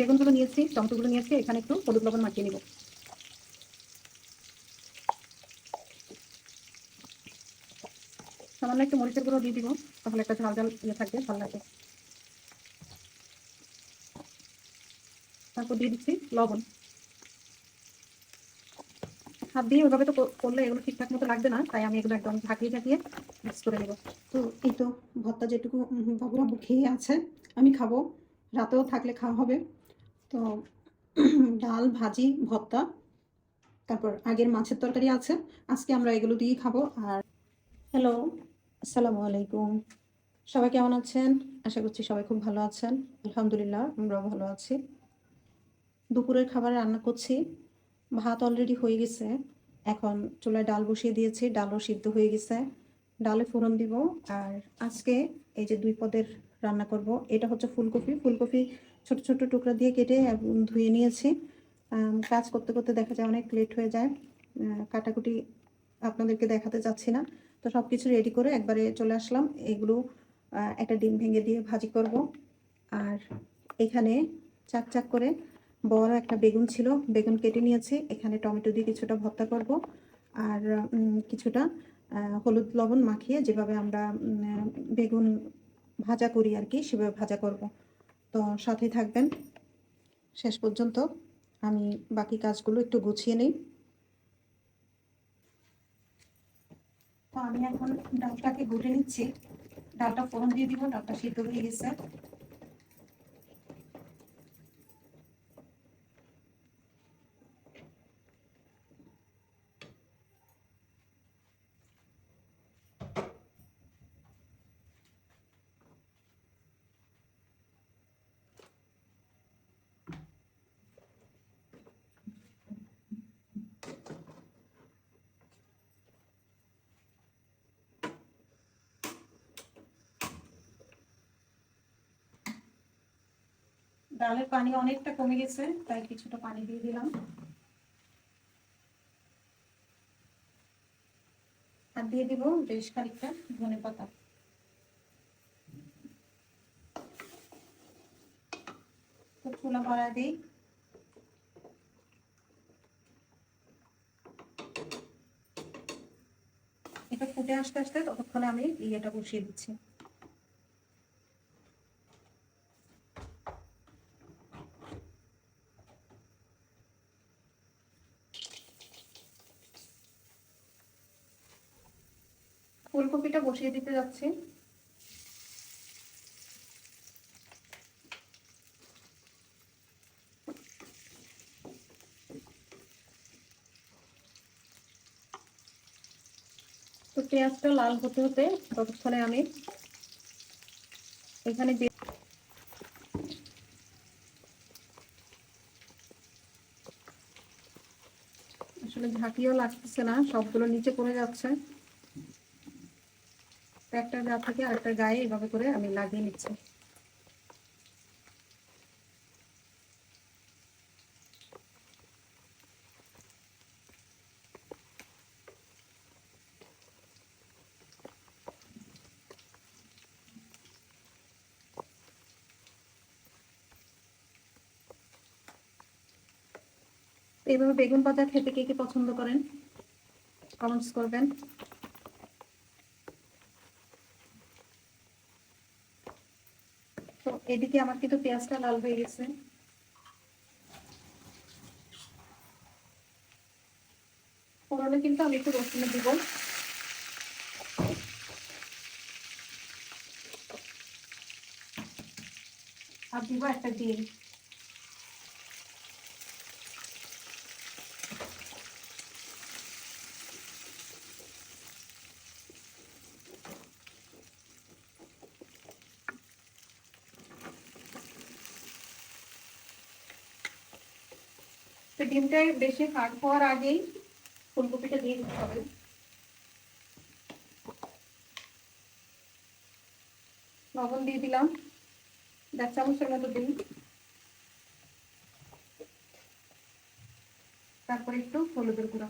বেগুনগুলো নিয়েছি, টমেটোগুলো নিয়েছি, এখানে একটু হলুদ লবণ মাখিয়ে নিব। সামান্য একটু মরিচের গুঁড়ো দিয়ে দিব, তাহলে একটা ঝাল ঝাল ইয়ে থাকবে, ভালো লাগবে। তারপর দিয়ে দিচ্ছি লবণ। হাত দিয়ে ওইভাবে তো করলে এগুলো ঠিকঠাক মতো লাগবে না, তাই আমি এগুলো একদম ঢাকিয়ে ঢাকিয়ে মিক্স করে নেব। তো এই তো ভর্তা যেটুকু বাবুরা খেয়ে আছে, আমি খাবো, রাতেও থাকলে খাওয়া হবে। তো ডাল, ভাজি, ভর্তা, তারপর আগের মাছের তরকারি আছে, আজকে আমরা এগুলো দিয়েই খাবো। আর হ্যালো, আসসালামু আলাইকুম। সবাই কেমন আছেন? আশা করছি সবাই খুব ভালো আছেন। আলহামদুলিল্লাহ, আমরাও ভালো আছি। দুপুরের খাবার রান্না করছি। ভাত অলরেডি হয়ে গেছে, এখন চুলায় ডাল বসিয়ে দিয়েছি, ডালও সিদ্ধ হয়ে গেছে। ডালে ফোড়ন দিব। আর আজকে এই যে 2 পদের রান্না করব। এটা হচ্ছে ফুলকপি। ফুলকপি ছোট ছোট টুকরা দিয়ে কেটে ধুয়ে নিয়েছি। কাজ করতে করতে দেখা যায় অনেক লেট হয়ে যায়, কাটাকুটি আপনাদেরকে দেখাতে চাচ্ছি না। তো সব কিছু রেডি করে একবারে চলে আসলাম। এগুলো একটা ডিম ভেঙে দিয়ে ভাজি করব। আর এখানে চাক চাক করে বড় একটা বেগুন ছিল, বেগুন কেটে নিয়েছি। এখানে টমেটো দিয়ে কিছুটা ভর্তা করব, আর কিছুটা হলুদ লবণ মাখিয়ে যেভাবে আমরা বেগুন ভাজা করি আর কি, সেভাবে ভাজা করব। তো সাথে থাকবেন শেষ পর্যন্ত। আমি বাকি কাজগুলো একটু গুছিয়ে নিই। তো আমি এখন ডালটাকে গুটে নিচ্ছি। ডালটা ফোড়ন দিয়ে দিব, ডালটা সিদ্ধ হয়ে গেছে। ডালের পানি অনেকটা কমে গেছে, তাই কিছুটা পানি দিয়ে দিলাম। আর দিয়ে দিব বেশ খানিকটা ধনেপাতা। তো চুলা বাড়ায় দিই। এটা ফুটে আসতে আসতে ততক্ষণে আমি ইয়েটা বসিয়ে দিচ্ছি। ফুলকপিটা বসিয়ে দিতে যাচ্ছি। তো পেঁয়াজটা লাল হতে হতে ততক্ষণে আমি এখানে আসলে ঝাঁকিও লাগতেছে না, সবগুলো নিচে পড়ে যাচ্ছে। একটা গা থেকে আরেকটা গায়ে এভাবে করে আমি লাগিয়ে নিচ্ছি। এইভাবে বেগুন ভাজা খেতে কে কে পছন্দ করেন কমেন্টস করবেন। তো এদিকে আমার কিন্তু পেঁয়াজটা লাল হয়ে গেছে। ফোড়নে কিন্তু আমি একটু রসুন দিব, আর দিব একটা ডিম। তো ডিমটা বেশি হার্ড হওয়ার আগেই ফুলকপিটা দিয়ে দিতে হবে। লবণ দিয়ে দিলাম 1 চামচের মতো দিই। তারপরে একটু হলুদের গুঁড়ো।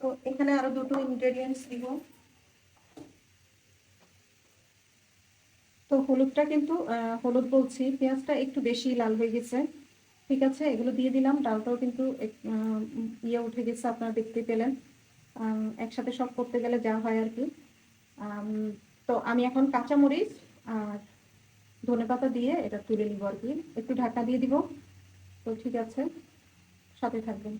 তো এখানে আরো দুটো ইনগ্রেডিয়েন্টস দিব। তো হলুদটা কিন্তু হলুদ বলছি, পেঁয়াজটা একটু বেশি লাল হয়ে গেছে। ঠিক আছে, এগুলো দিয়ে দিলাম। ডালটাও কিন্তু ইয়ে উঠে গেছে, আপনারা দেখতে পেলেন। একসাথে সব করতে গেলে যা হয় আর কি। আম, তো আমি এখন কাঁচামরিচ আর ধনেপাতা দিয়ে এটা তুলে নিব আর কি। একটু ঢাকা দিয়ে দিব। তো ঠিক আছে, সাথে থাকবেন।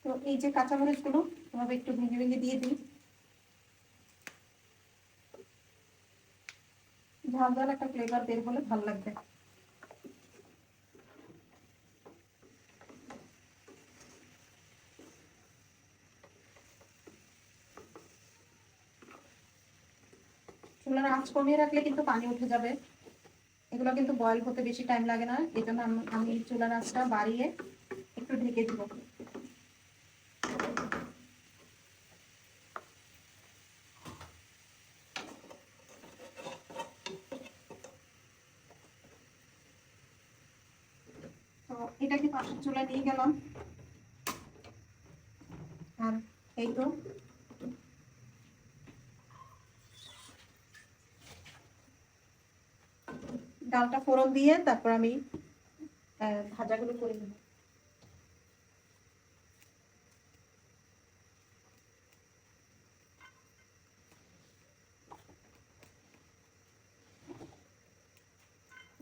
তো এই যে কাঁচামরিচগুলো এভাবে একটু ভেঙে ভেঙে দিয়ে দিই। ঝাল ঝাল একটা ফ্লেভার বের হলে ভালো লাগবে। চুলার আঁচ কমিয়ে রাখলে কিন্তু পানি উঠে যাবে। এগুলো কিন্তু বয়েল হতে বেশি টাইম লাগে না, এই জন্য আমি চুলার আঁচটা বাড়িয়ে একটু ঢেকে দিব। তো এটাকে পাশের চুলায় নিয়ে গেলাম। আর এই তো ডালটা ফোড়ন দিয়ে তারপর আমি ভাজাগুলো করে নেব।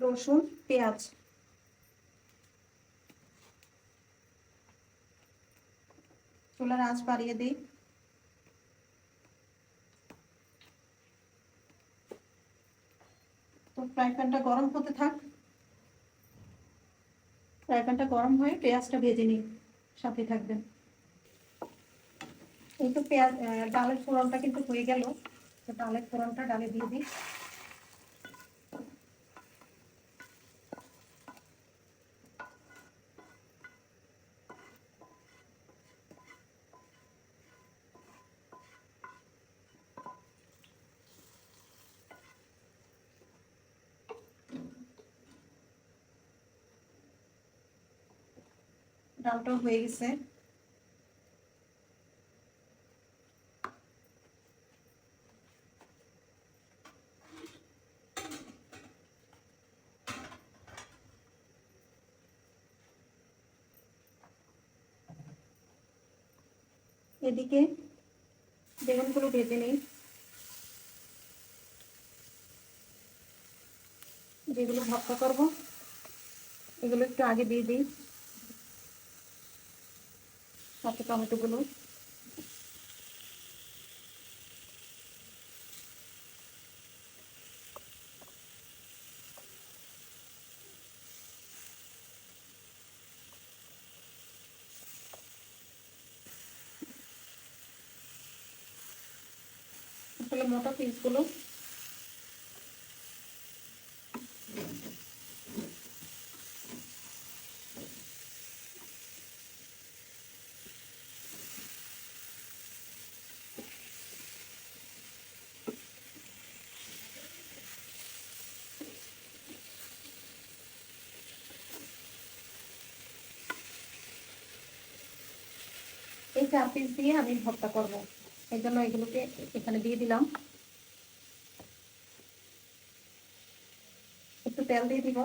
রসুন, পেঁয়াজ, চুলার আঁচ বাড়িয়ে দিই। তো ফ্রাই প্যানটা গরম হতে থাক। ফ্রাই প্যানটা গরম হয়ে পেঁয়াজটা ভেজে নিই, সাথে থাকবেন। এই তো পেঁয়াজ, ডালের ফোড়নটা কিন্তু হয়ে গেল। তো ডালের ফোড়নটা ডালে দিয়ে দিই। ডালটাও হয়ে গেছে। এদিকে বেগুনগুলো ভেজে নিই। যেগুলো ভর্তা করব এগুলো একটু আগে দিয়ে দিই, সাথে টমেটোগুলো। আসলে মোটা পিসগুলো। এই 4 পিস দিয়ে আমি ভর্তা করব, এই জন্য এগুলোকে এখানে দিয়ে দিলাম। একটু তেল দিয়ে দিব।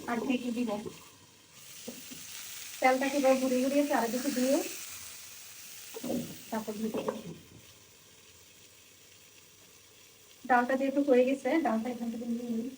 আর ঢেকে দিব। তেলটাকে ঘুরিয়ে ঘুরিয়ে চারিদিকে দিয়ে তারপর ঢেকে দিব। ডালটা যেহেতু হয়ে গেছে, ডালটা এখান থেকে নিয়ে নিই।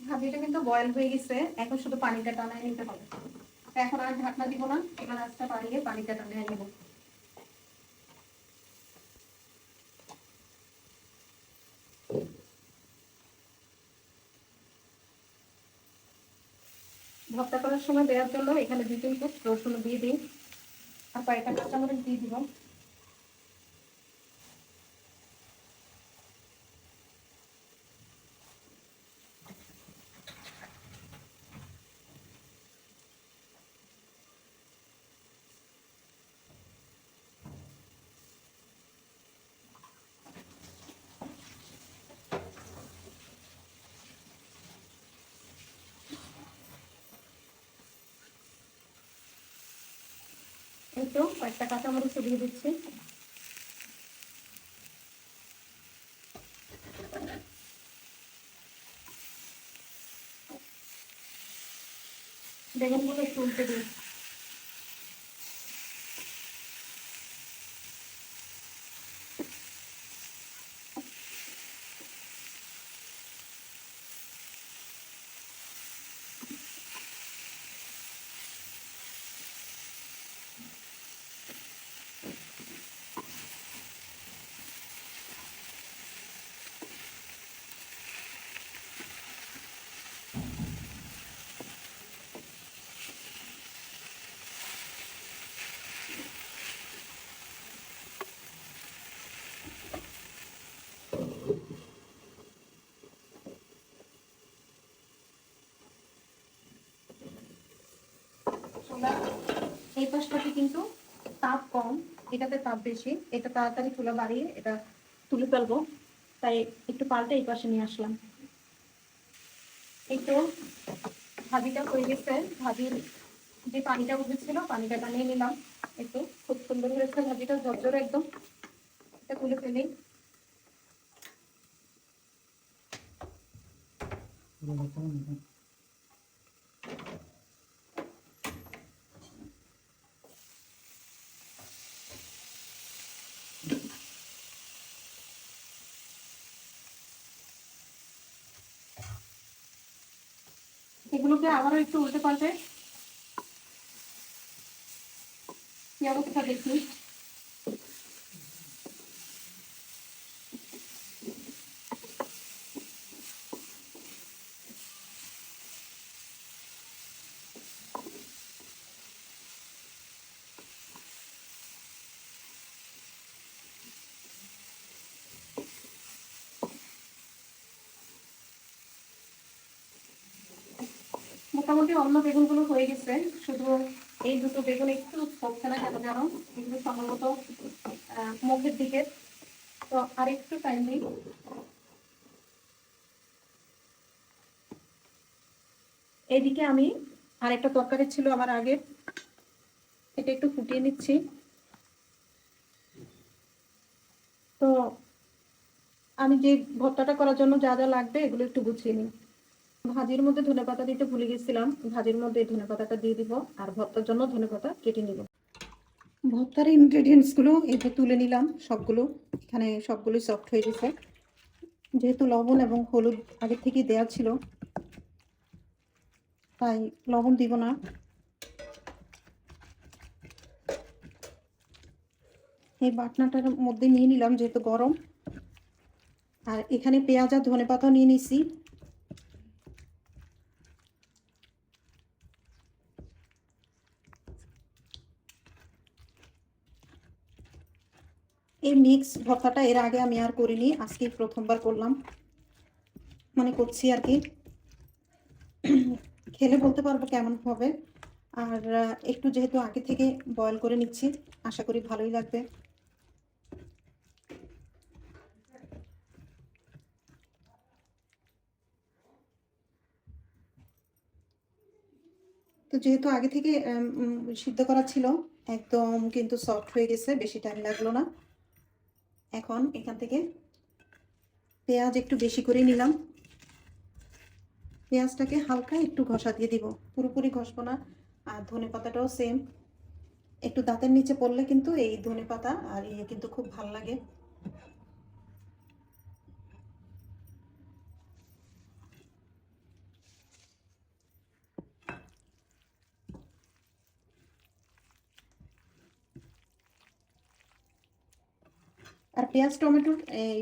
ভাজিটা কিন্তু বয়েল হয়ে গেছে, এখন শুধু পানিটা টানায় নিতে হবে। এখন আর ঢাকনা দিব না, এবার আস্তে বাড়িয়ে পানিটা টানে নেব। ভর্তা করার সময় দেওয়ার জন্য এখানে 2-3 কোপ রসুন দিয়ে দিই, আর কয়েকটা কাঁচামরিচ দিয়ে দিব। এই তো কয়েকটা কাঁচামরিচ দিয়ে দিচ্ছি। বেগুনগুলো একটু উল্টে দিই। এই পাশটাতে কিন্তু তাপ কম, এটাতে তাপ বেশি, এটা তাড়াতাড়ি চুলা বাড়িয়ে এটা তুলে ফেলবো, তাই একটু পাল্টে এই পাশে নিয়ে আসলাম। এই তো ভাজিটা হয়ে গেছে, ভাজির যে পানিটা উঠেছিল পানিটা টানিয়ে নিলাম। একটু খুব সুন্দর হয়েছে ভাজিটা, ঝরঝরে একদম। এটা তুলে ফেলি। এগুলোকে আবারও একটু উল্টে পাল্টে কি অবস্থা দেখি। মোটামুটি অন্য বেগুনগুলো হয়ে গেছে, শুধু এই দুটো বেগুন একটু হচ্ছে না কেন জানো, এগুলো সম্ভবত মুখের দিকে, তো আর একটু টাইম দিই। এইদিকে আমি আর একটা তরকারি ছিল আমার আগে, এটা একটু ফুটিয়ে নিচ্ছি। তো আমি যে ভর্তাটা করার জন্য যা যা লাগবে এগুলো একটু গুছিয়ে নিই। ভাজির মধ্যে ধনেপাতা দিতে ভুলে গেছিলাম, ভাজির মধ্যে ধনেপাতাটা দিয়ে দিব, আর ভর্তার জন্য ধনেপাতা কেটে নিব। ভর্তার ইনগ্রেডিয়েন্টস গুলো এবার তুলে নিলাম সবগুলো, এখানে সবগুলোই সফট হয়ে গেছে। যেহেতু লবণ এবং হলুদ আগে থেকে দেওয়া ছিল তাই লবণ দিব না। এই বাটনাটার মধ্যে নিয়ে নিলাম যেহেতু গরম, আর এখানে পেঁয়াজ আর ধনেপাতা নিয়ে নিছি। এই মিক্স ভর্তাটা এর আগে আমি আর করিনি, আজকে প্রথমবার করলাম, মানে করছি আর কি। খেলে বলতে পারবো কেমন হবে। আর একটু যেহেতু আগে থেকে বয়েল করে নিচ্ছি, আশা করি ভালোই লাগবে। তো যেহেতু আগে থেকে সিদ্ধ করা ছিল, একদম কিন্তু সফট হয়ে গেছে, বেশি টাইম লাগলো না। এখন এখান থেকে পেঁয়াজ একটু বেশি করে নিলাম, পেঁয়াজটাকে হালকা একটু ঘষা দিয়ে দিব, পুরোপুরি ঘষবো না। আর ধনেপাতাটাও সেম, একটু দাঁতের নিচে পড়লে কিন্তু এই ধনেপাতা আর ইয়ে কিন্তু খুব ভালো লাগে। আর পেঁয়াজ টমেটোর এই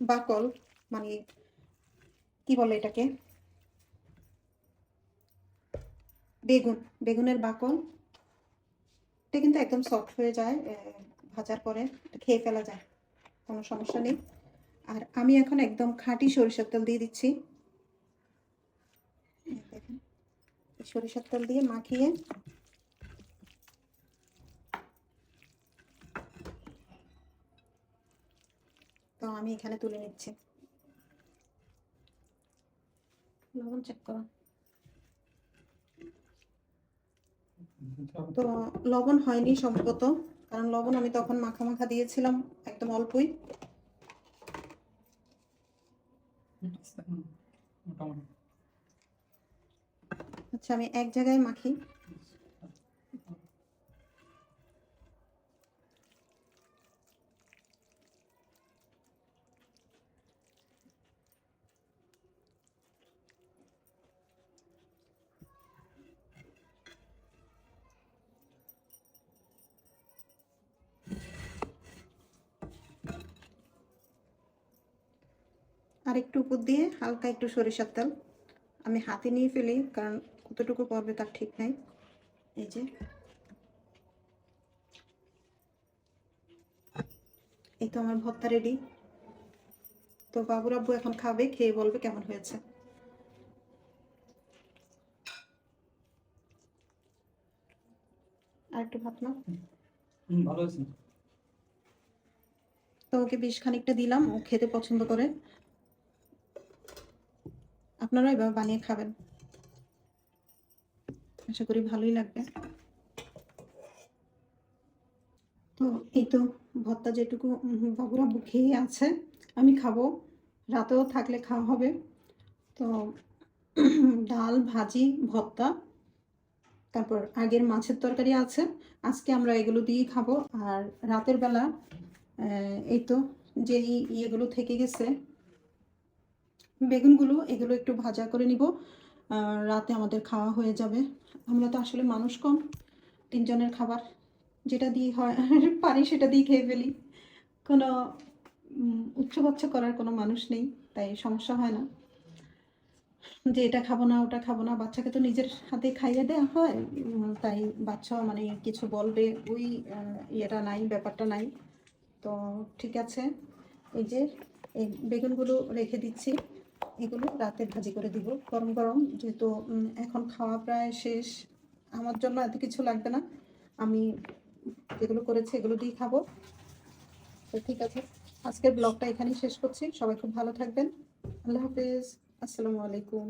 বাকল, মানে কি বলে এটাকে, বেগুনের বাকল, এটা কিন্তু একদম সফট হয়ে যায় ভাজার পরে, এটা খেয়ে ফেলা যায়, কোনো সমস্যা নেই। আর আমি এখন একদম খাঁটি সরিষার তেল দিয়ে দিচ্ছি। দেখেন, সরিষার তেল দিয়ে মাখিয়ে তো আমি এখানে তুলে নিচ্ছি। লবণ চেক করো। তো লবণ হয়নি সম্ভবত, কারণ লবণ আমি তখন মাখা মাখা দিয়েছিলাম একদম অল্পই। আচ্ছা, আমি এক জায়গায় মাখি। আর একটু উপর দিয়ে হালকা একটু সরিষার তেল আমি হাতে নিয়ে ফেলি, কারণ কতটুকু পড়বে তার ঠিক নাই। এই যে, এই তো আমার ভর্তা রেডি। তো বাবুর আব্বু এখন খাবে, খেয়ে বলবে কেমন হয়েছে। আর একটু ভাত না, ভালো আছে। তো ওকে বেশ খানিকটা দিলাম, ও খেতে পছন্দ করে। আপনারা এবার বানিয়ে খাবেন, আশা করি ভালোই লাগবে। তো এই তো ভর্তা যেটুকু বাবুর আব্বু খেয়ে আছে, আমি খাবো, রাতেও থাকলে খাওয়া হবে। তো ডাল, ভাজি, ভর্তা, তারপর আগের মাছের তরকারি আছে, আজকে আমরা এগুলো দিয়েই খাবো। আর রাতের বেলা এই তো যে ইয়েগুলো থেকে গেছে বেগুনগুলো, এগুলো একটু ভাজা করে নিব, রাতে আমাদের খাওয়া হয়ে যাবে। আমরা তো আসলে মানুষ কম, 3 জনের খাবার, যেটা দিয়ে হয় পারি সেটা দিয়ে খেয়ে ফেলি। কোনো উচ্চবাচ্য করার কোনো মানুষ নেই, তাই সমস্যা হয় না যে এটা খাবো না ওটা খাবো না। বাচ্চাকে তো নিজের হাতে খাইয়ে দেওয়া হয়, তাই বাচ্চা মানে কিছু বলবে ওই ইয়েটা নাই, ব্যাপারটা নাই। তো ঠিক আছে, এই যে এই বেগুনগুলো রেখে দিচ্ছি, এগুলো রাতে ভাজি করে দিব গরম গরম, যেহেতু এখন খাওয়া প্রায় শেষ, আমার জন্য এত কিছু লাগবে না, আমি যেগুলো করেছি এগুলো দিয়ে খাবো। তো ঠিক আছে, আজকের ব্লগটা এখানেই শেষ করছি। সবাই খুব ভালো থাকবেন। আল্লাহ হাফেজ, আসসালামু আলাইকুম।